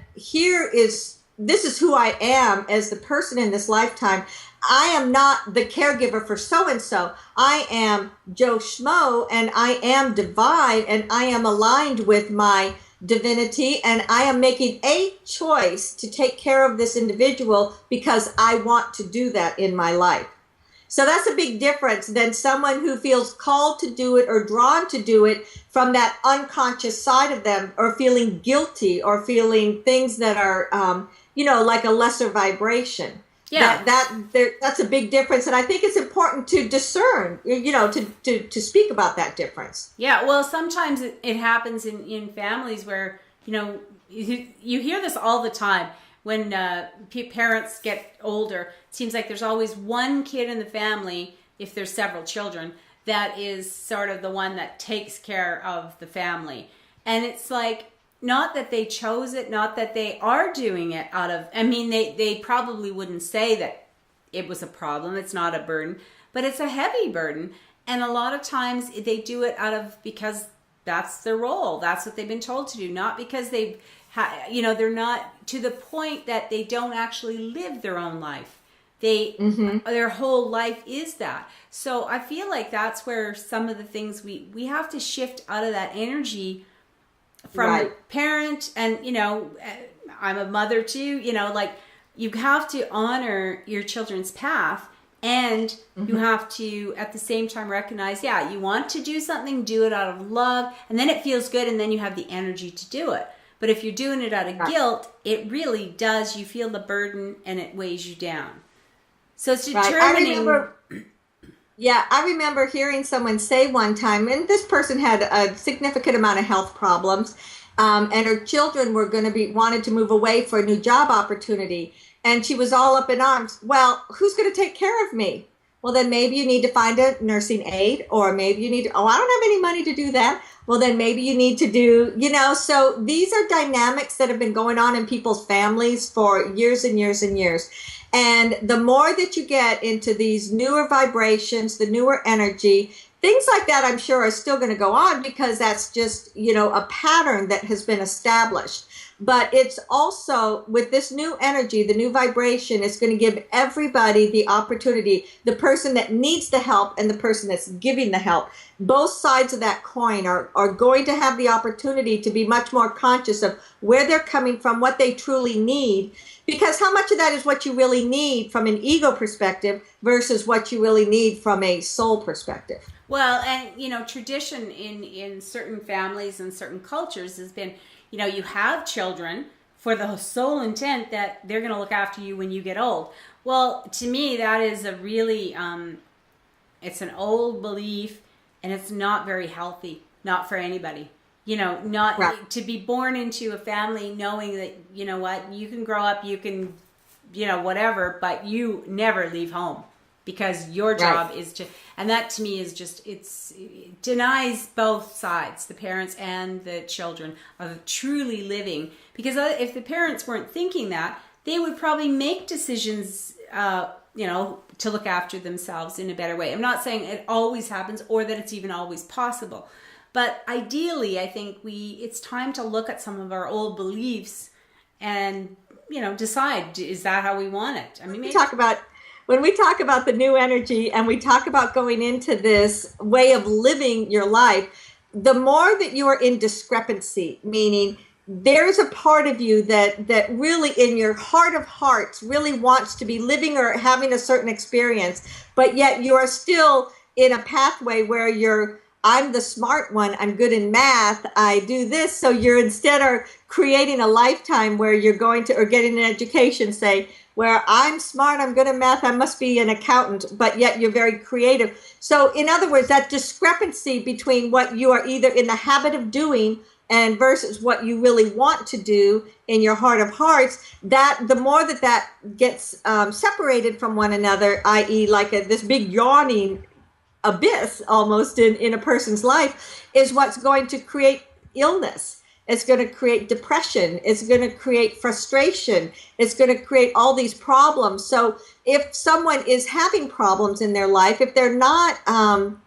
B: this is who I am as the person in this lifetime. I am not the caregiver for so-and-so. I am Joe Schmo, and I am divine, and I am aligned with my divinity, and I am making a choice to take care of this individual because I want to do that in my life. So that's a big difference than someone who feels called to do it or drawn to do it from that unconscious side of them, or feeling guilty, or feeling things that are, like a lesser vibration.
A: Yeah,
B: that's a big difference, and I think it's important to discern, to speak about that difference.
A: Yeah, well, sometimes it happens in families where you hear this all the time when parents get older. It seems like there's always one kid in the family, if there's several children, that is sort of the one that takes care of the family, and it's like, not that they chose it, not that they are doing it they probably wouldn't say that it was a problem. It's not a burden, but it's a heavy burden. And a lot of times they do it because that's their role. That's what they've been told to do. Not because they're not to the point that they don't actually live their own life. Their whole life is that. So I feel like that's where some of the things we have to shift out of that energy from
B: right.
A: Parent, and I'm a mother too, you have to honor your children's path, and you have to at the same time recognize, you want to do something, do it out of love, and then it feels good, and then you have the energy to do it. But if you're doing it out of guilt, it really does, you feel the burden and it weighs you down. So it's determining.
B: I remember hearing someone say one time, and this person had a significant amount of health problems, and her children were wanted to move away for a new job opportunity. And she was all up in arms. Well, who's going to take care of me? Well, then maybe you need to find a nursing aide, or maybe you need to, I don't have any money to do that. Well, then maybe you need to do, so these are dynamics that have been going on in people's families for years and years and years. And the more that you get into these newer vibrations, the newer energy, things like that, I'm sure, are still going to go on, because that's just, a pattern that has been established. But it's also, with this new energy, the new vibration, it's going to give everybody the opportunity, the person that needs the help and the person that's giving the help. Both sides of that coin are going to have the opportunity to be much more conscious of where they're coming from, what they truly need. Because how much of that is what you really need from an ego perspective versus what you really need from a soul perspective?
A: Well, and, tradition in certain families and certain cultures has been, you have children for the sole intent that they're going to look after you when you get old. Well, to me, that is a really, it's an old belief, and it's not very healthy, not for anybody. Not right. To be born into a family knowing that, you know what, you can grow up, you can, whatever, but you never leave home, because your job is to, and that to me is just, it denies both sides, the parents and the children, of truly living. Because if the parents weren't thinking that, they would probably make decisions, to look after themselves in a better way. I'm not saying it always happens or that it's even always possible. But ideally, I think it's time to look at some of our old beliefs and, decide, is that how we want it? I mean,
B: when we talk about the new energy and we talk about going into this way of living your life, the more that you are in discrepancy, meaning there's a part of you that really in your heart of hearts really wants to be living or having a certain experience, but yet you are still in a pathway where I'm the smart one, I'm good in math, I do this. So you're instead are creating a lifetime where you're going to, or getting an education, say, where I'm smart, I'm good at math, I must be an accountant, but yet you're very creative. So in other words, that discrepancy between what you are either in the habit of doing and versus what you really want to do in your heart of hearts, that the more that gets separated from one another, i.e. like this big yawning abyss almost in a person's life, is what's going to create illness. It's going to create depression. It's going to create frustration. It's going to create all these problems. So if someone is having problems in their life, if they're not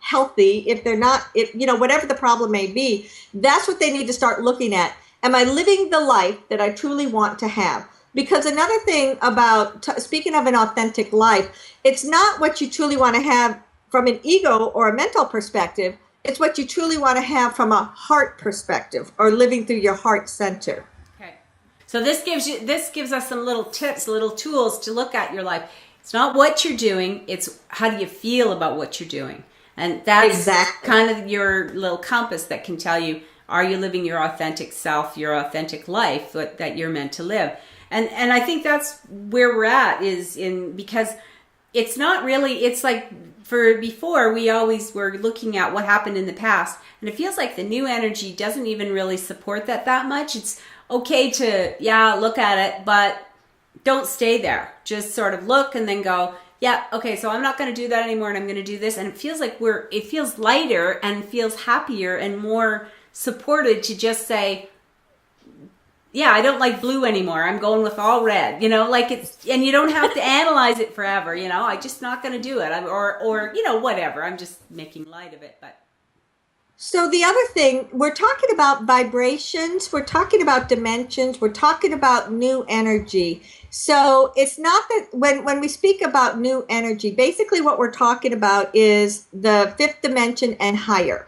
B: healthy, if they're not, whatever the problem may be, that's what they need to start looking at. Am I living the life that I truly want to have? Because another thing about, speaking of an authentic life, it's not what you truly want to have from an ego or a mental perspective. It's what you truly want to have from a heart perspective, or living through your heart center.
A: Okay. So this gives us some little tips, little tools to look at your life. It's not what you're doing, it's how do you feel about what you're doing. And that's kind of your little compass that can tell you, are you living your authentic self, your authentic life that you're meant to live? And I think that's where we're at, because it's not really, it's like, for before, we always were looking at what happened in the past, and it feels like the new energy doesn't even really support that much. It's okay to, look at it, but don't stay there. Just sort of look and then go, okay, so I'm not going to do that anymore, and I'm going to do this. And it feels like it feels lighter and feels happier and more supported to just say, I don't like blue anymore. I'm going with all red, and you don't have to analyze it forever, I'm just not going to do it. Or whatever. I'm just making light of it. But
B: so the other thing, we're talking about vibrations, we're talking about dimensions, we're talking about new energy. So it's not that when we speak about new energy, basically what we're talking about is the fifth dimension and higher.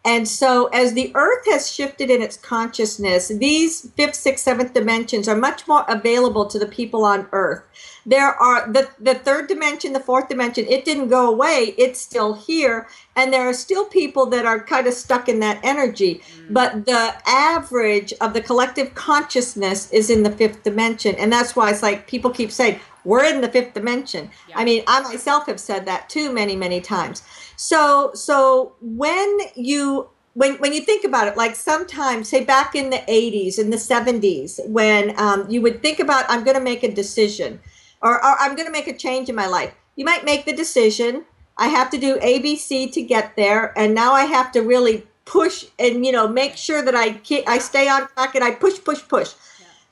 B: And so as the earth has shifted in its consciousness, these fifth, sixth, seventh dimensions are much more available to the people on earth. There are the third dimension, the fourth dimension, it didn't go away. It's still here. And there are still people that are kind of stuck in that energy. But the average of the collective consciousness is in the fifth dimension. And that's why it's like people keep saying, we're in the fifth dimension. Yeah. I mean, I myself have said that too many, many times. So when you think about it, like sometimes, say back in the 80s, in the 70s, when you would think about, I'm going to make a decision, or I'm going to make a change in my life. You might make the decision, I have to do A, B, C to get there, and now I have to really push and, make sure that I stay on track and I push.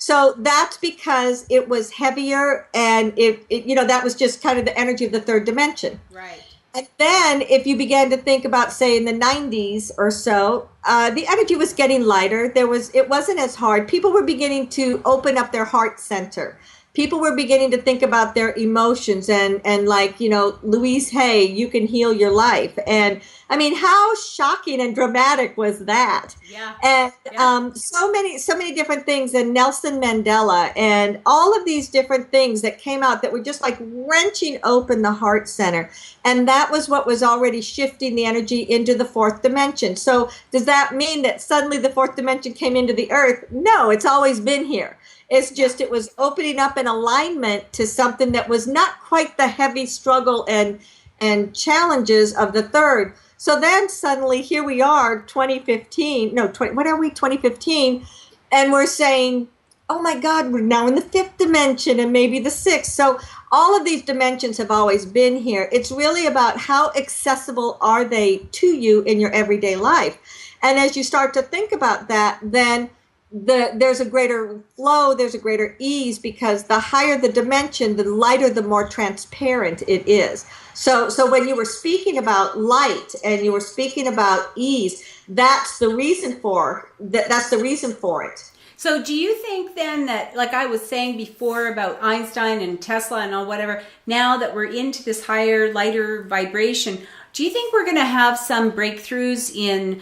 B: So that's because it was heavier, and that was just kind of the energy of the third dimension.
A: Right.
B: And then if you began to think about, say, in the 90s or so, the energy was getting lighter. It wasn't as hard. People were beginning to open up their heart center. People were beginning to think about their emotions and like, Louise Hay, you can heal your life. And I mean, how shocking and dramatic was that?
A: Yeah.
B: And so many different things, and Nelson Mandela and all of these different things that came out that were just like wrenching open the heart center. And that was what was already shifting the energy into the fourth dimension. So does that mean that suddenly the fourth dimension came into the earth? No, it's always been here. It's just, it was opening up in alignment to something that was not quite the heavy struggle and challenges of the third. So then suddenly here we are, 2015, no, 20, what are we, 2015, and we're saying, oh my God, we're now in the fifth dimension and maybe the sixth. So all of these dimensions have always been here. It's really about how accessible are they to you in your everyday life. And as you start to think about that, then there's a greater flow, there's a greater ease, because the higher the dimension, the lighter, the more transparent it is. So when you were speaking about light and you were speaking about ease, that's the reason for that's the reason for it.
A: So do you think then that, like I was saying before about Einstein and Tesla and all whatever, now that we're into this higher, lighter vibration, do you think we're going to have some breakthroughs in,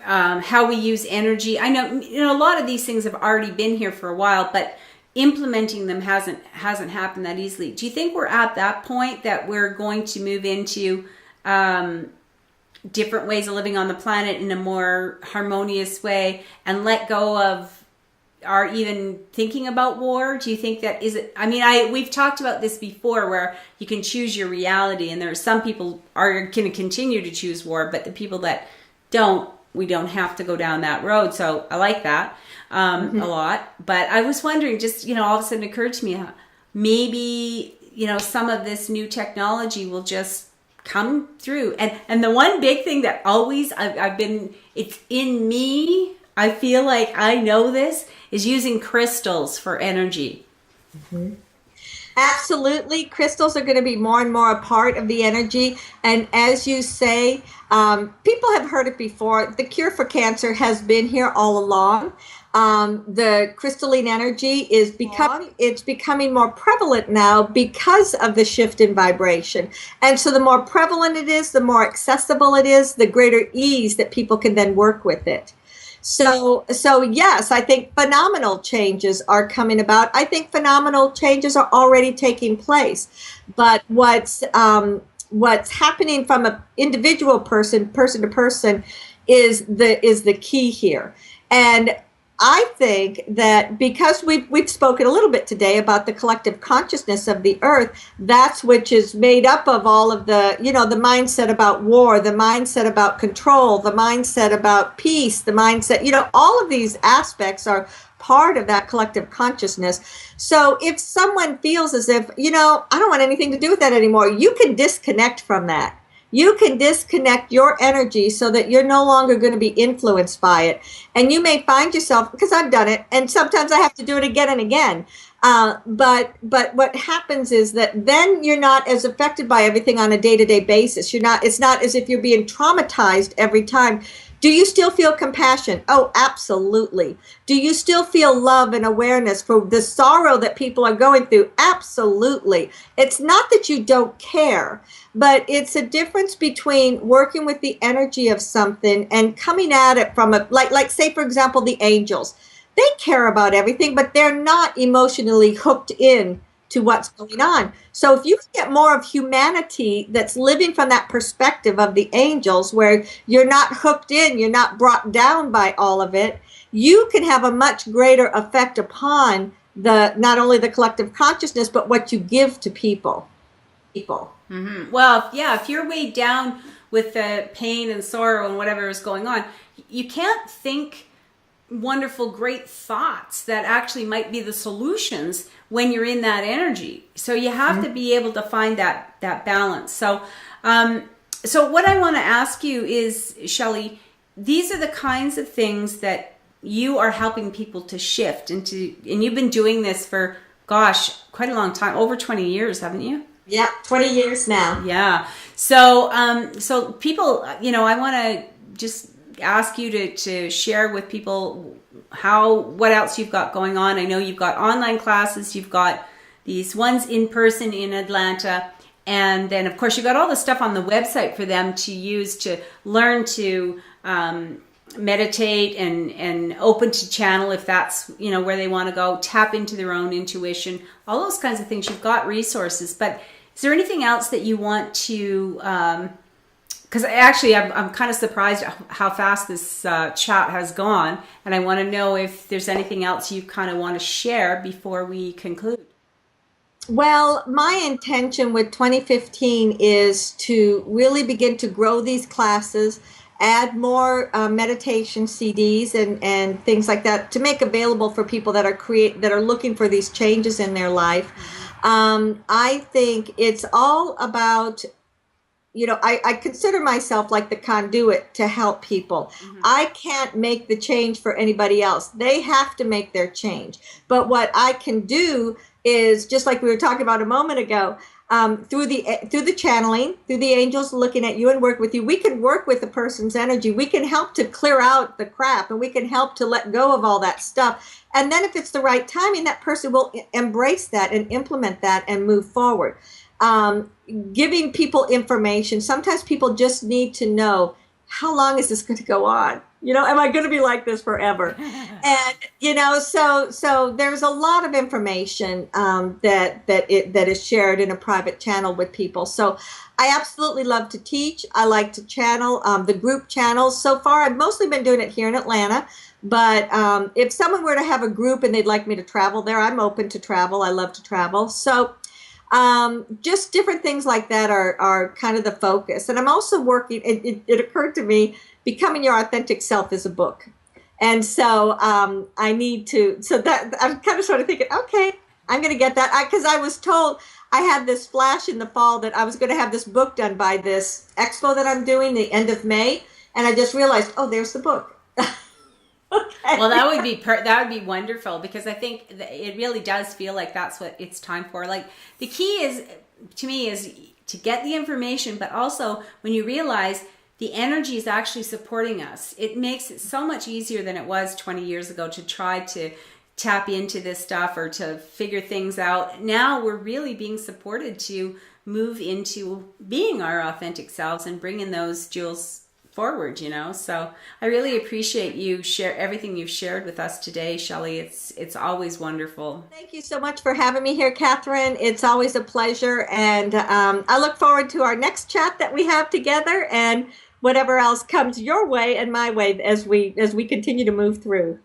A: how we use energy? I know, a lot of these things have already been here for a while, but implementing them hasn't happened that easily. Do you think we're at that point that we're going to move into different ways of living on the planet in a more harmonious way and let go of our even thinking about war? Do you think that is it? I mean, we've talked about this before, where you can choose your reality, and there are some people are going to continue to choose war, but the people that don't, we don't have to go down that road. So I like that a lot. But I was wondering, just, all of a sudden it occurred to me, maybe, some of this new technology will just come through. And the one big thing that always it's in me, I feel like I know this, is using crystals for energy.
B: Mm-hmm. Absolutely. Crystals are going to be more and more a part of the energy. And as you say, people have heard it before. The cure for cancer has been here all along. The crystalline energy is becoming more prevalent now because of the shift in vibration. And so the more prevalent it is, the more accessible it is, the greater ease that people can then work with it. So yes, I think phenomenal changes are coming about. I think phenomenal changes are already taking place. But what's happening from an individual person to person is the key here. And I think that because we've spoken a little bit today about the collective consciousness of the earth, that's which is made up of all of the, the mindset about war, the mindset about control, the mindset about peace, the mindset, all of these aspects are part of that collective consciousness. So if someone feels as if, I don't want anything to do with that anymore, you can disconnect from that. You can disconnect your energy so that you're no longer going to be influenced by it. And you may find yourself, because I've done it, and sometimes I have to do it again and again. But what happens is that then you're not as affected by everything on a day-to-day basis. It's not as if you're being traumatized every time. Do you still feel compassion? Oh, absolutely. Do you still feel love and awareness for the sorrow that people are going through? Absolutely. It's not that you don't care, but it's a difference between working with the energy of something and coming at it from like say, for example, the angels. They care about everything, but they're not emotionally hooked in to what's going on. So if you can get more of humanity that's living from that perspective of the angels, where you're not hooked in, you're not brought down by all of it, you can have a much greater effect upon not only the collective consciousness, but what you give to people.
A: Mm-hmm. Well, if you're weighed down with the pain and sorrow and whatever is going on, you can't think wonderful, great thoughts that actually might be the solutions when you're in that energy. So you have to be able to find that balance. So what I want to ask you is, Shelly, these are the kinds of things that you are helping people to shift into, and you've been doing this for, quite a long time, over 20 years, haven't you?
B: Yeah, 20 years now.
A: Yeah. So people, I want to just ask you to share with people what else you've got going on. I know you've got online classes, you've got these ones in person in Atlanta, and then of course you've got all the stuff on the website for them to use to learn to meditate and open to channel if that's where they want to go, tap into their own intuition, all those kinds of things. You've got resources, but is there anything else that you want to because actually I'm kind of surprised how fast this chat has gone, and I want to know if there's anything else you kind of want to share before we conclude.
B: Well, my intention with 2015 is to really begin to grow these classes, add more meditation CDs and things like that to make available for people that are looking for these changes in their life. I think it's all about, I consider myself like the conduit to help people. I can't make the change for anybody else. They have to make their change. But what I can do is, just like we were talking about a moment ago, through the channeling, through the angels looking at you and work with you, we can work with the person's energy. We can help to clear out the crap, and we can help to let go of all that stuff. And then if it's the right timing, that person will embrace that and implement that and move forward. Giving people information. Sometimes people just need to know, how long is this going to go on? Am I going to be like this forever? And, so there's a lot of information that is shared in a private channel with people. So I absolutely love to teach. I like to channel the group channels. So far, I've mostly been doing it here in Atlanta. But if someone were to have a group and they'd like me to travel there, I'm open to travel. I love to travel. So just different things like that are kind of the focus. And I'm also working, it occurred to me, Becoming Your Authentic Self is a book. And so I need to, so that I'm kind of sort of thinking, okay, I'm going to get that. Because I was told, I had this flash in the fall that I was going to have this book done by this expo that I'm doing the end of May. And I just realized, oh, there's the book. Okay.
A: Well, that would be wonderful, because I think it really does feel like that's what it's time for. Like, the key is, to me, is to get the information, but also when you realize the energy is actually supporting us, it makes it so much easier than it was 20 years ago to try to tap into this stuff or to figure things out. Now we're really being supported to move into being our authentic selves and bringing those jewels forward, So I really appreciate you share everything you've shared with us today, Shelly. It's always wonderful.
B: Thank you so much for having me here, Catherine. It's always a pleasure, and I look forward to our next chat that we have together, and whatever else comes your way and my way as we continue to move through.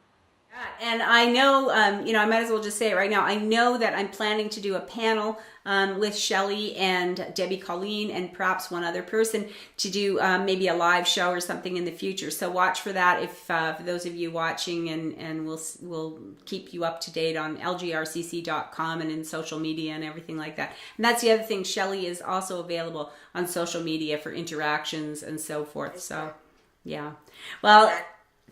A: And I know, I might as well just say it right now. I know that I'm planning to do a panel with Shelly and Debbie Colleen and perhaps one other person to do maybe a live show or something in the future. So watch for that for those of you watching, and we'll keep you up to date on lgrcc.com and in social media and everything like that. And that's the other thing. Shelly is also available on social media for interactions and so forth. So, yeah. Well,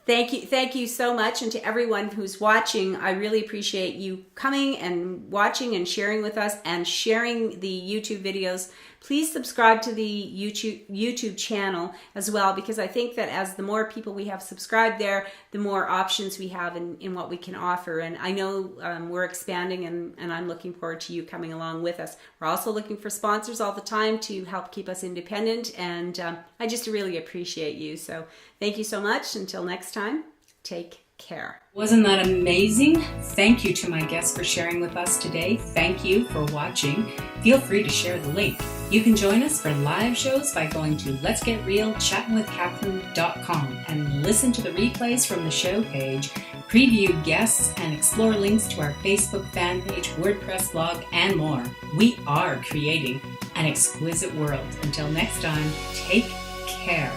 A: Thank you so much. And to everyone who's watching, I really appreciate you coming and watching and sharing with us and sharing the YouTube videos. Please subscribe to the YouTube channel as well, because I think that as the more people we have subscribed there, the more options we have in what we can offer. And I know we're expanding, and I'm looking forward to you coming along with us. We're also looking for sponsors all the time to help keep us independent, and I just really appreciate you. So thank you so much. Until next time, take care.
C: Wasn't that amazing? Thank you to my guests for sharing with us today. Thank you for watching. Feel free to share the link. You can join us for live shows by going to letsgetrealchattingwithcatherine.com and listen to the replays from the show page, preview guests, and explore links to our Facebook fan page, WordPress blog, and more. We are creating an exquisite world. Until next time, take care.